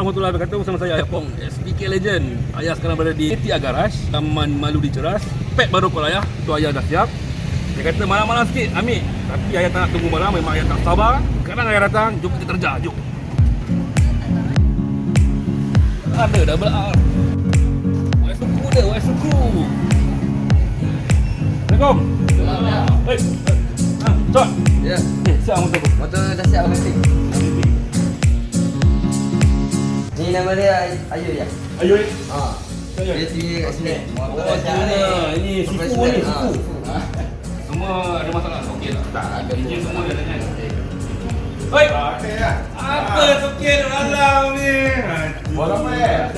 warahmatullahi wabarakatuh. Bersama saya Ayah Pong, SPK Legend. Ayah sekarang berada di KTR Garage, Taman Maludi Ceras. Pet baru call Ayah, tu Ayah dah siap. Dia kata malam-malam sikit ambil. Tapi Ayah tak nak tunggu malam, memang Ayah tak sabar. Sekarang Ayah datang, jom kita terjah, jom. Ada double R. Wai suku dia, wai suku. Assalamualaikum. Hei, Cok. Ya. Siap motor tu. Motor dah siap nanti. Ni nama dia Ayu ya? Ayo ni. Dia tinggi kat sini. Motor Oh, dah siap ni. ini sifu ni, sifu. Semua ada masalah, okey tak? Tak ada. Enjin semua dah kan? Oi. Okey dah. Apa okey dalam ni? Bola apa ya?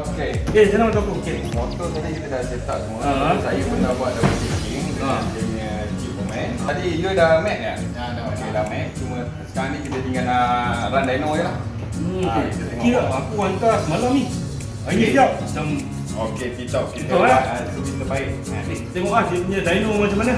Okey. Sana motor aku. Okey. Motor tadi kita dah set up semua. Ha. Saya pun dah buat double checking dengan dia punya chip command. Tadi you dah mat ya? Dah mat. Dah mat. Cuma sekarang ni kita tinggal nak run dyno je lah. Kira aku hantar semalam ni. Hari siap. Macam Okey, kita Betul, eh? servis terbaik. tengok ah dia punya dyno macam mana.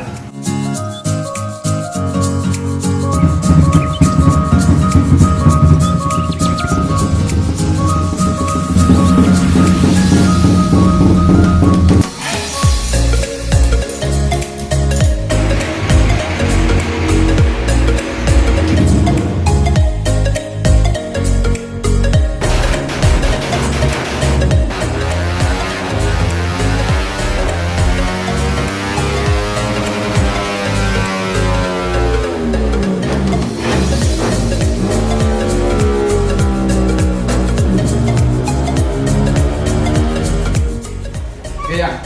Okey ya.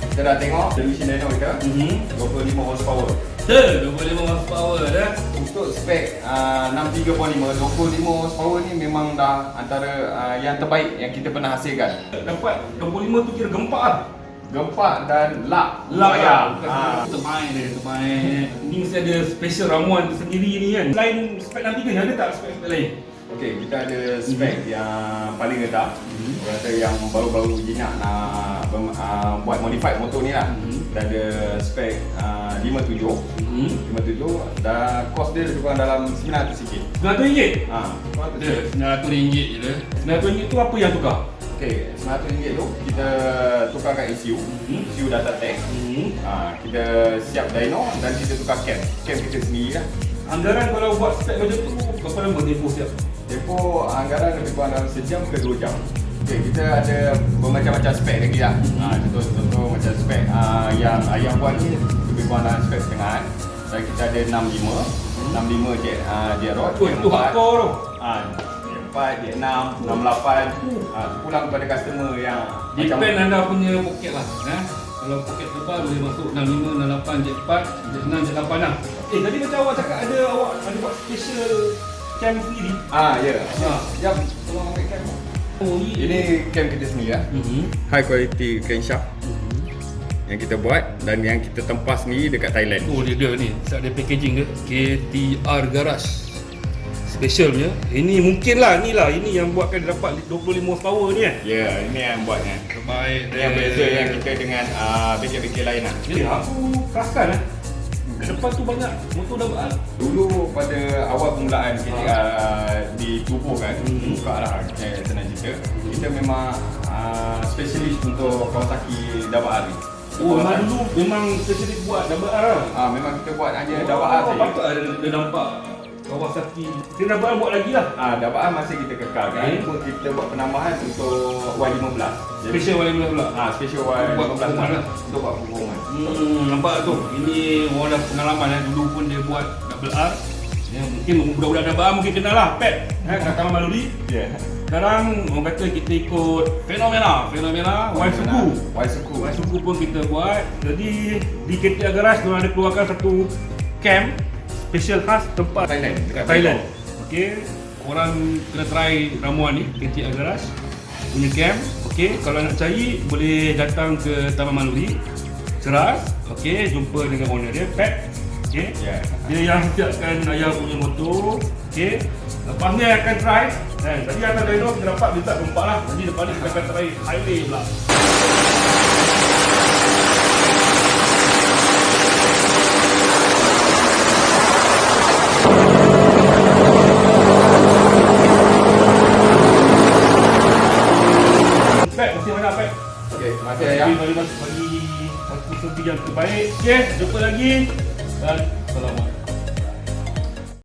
Kita dah tengok television dyno kita. 25 horsepower. 25 horsepower dah. Untuk spek 63.5, 25 horsepower ni memang dah antara yang terbaik yang kita pernah hasilkan. Dapat 25 tu kira gempak ah. Gempak dan lap. Lah. Terbaik dia, terbaik. Ni mesti ada special ramuan sendiri ni kan. Lain spek 63 ni ada tak spek-spek lain? Okey, kita ada spek yang paling rendah. Kata yang baru-baru je nak buat modified motor ni lah. Kita ada spek 57. 57 dan kos dia lebih kurang dalam 900 sikit. RM900? Ha, RM900 je dah. RM900 tu apa yang tukar? okey, RM900 tu kita tukarkan ECU. ECU data tag. Kita siap dyno dan kita tukar cam. Cam kita sendiri lah. Anggaran kalau buat spek macam tu berapa lama depo siap? Depo anggaran lebih kurang dalam sejam ke 2 jam. Okey, kita ada bermacam-macam spek lagi lah. Contoh macam spek yang ayah buat ni lebih kurang dalam spek pertengahan. Dan kita ada 65 jet rod. Itu hardcore tu. 4, jet 6, 68. Pulang kepada customer yang Depend anda punya poket lah. Kalau poket tebal boleh masuk 65, 68, jet 4, jet 6, jet 8 lah. Tadi macam awak cakap awak ada buat special cam sendiri. ya. Jom, tolong ambil cam. Oh, Ini cam kita sendiri lah. High quality crankshaft yang kita buat dan yang kita tempah sendiri dekat Thailand. Oh dia ni, ada packaging dia. KTR Garage. Special punya. Ini mungkin lah, ini yang buatkan dia dapat 25 horsepower ni kan. Ya, ini yang buatnya. Terbaik. Yang beza yang kita dengan bengkel-bengkel lain lah. Jadi aku perasan ke depan tu banyak motor dah buat. Dulu pada awal permulaan kita ditubuhkan, buka lah senang cerita. Kita memang spesialis untuk Kawasaki Dava R ni. Oh, dulu memang spesialis buat double R lah. Memang kita buat hanya Dava R saja. Patut ada dia nampak Kawasaki. Kita double R buat lagi lah. Dava R masih kita kekalkan. Pun kita buat penambahan untuk Y15. Special Y15 pula. Special Buat Y15 performance lah. untuk buat performance. Nampak tu. Ini orang dah pengalaman dulu pun dia buat double R. Mungkin budak-budak double R mungkin kenal lah Pet. Kat Taman Maludi. Sekarang orang kata kita ikut fenomena Y-Suku pun kita buat. Jadi di KTR Garage diorang ada keluarkan satu camp special khas tempat Thailand. Okey, korang kena try ramuan ni KTR Garage punya camp. Okey, kalau nak cari boleh datang ke Taman Maludi Ceras. Okey, jumpa dengan owner dia Pet. Okey. Dia yang setiapkan ayah punya motor. Okey. Lepas ni akan try. Tadi atas dyno kita dapat dia tak gempak lah. Jadi lepas ni kita akan try highway pula. kasih Ayah. Terima kasih bagi satu senti yang terbaik. Okay, jumpa lagi dan selamat.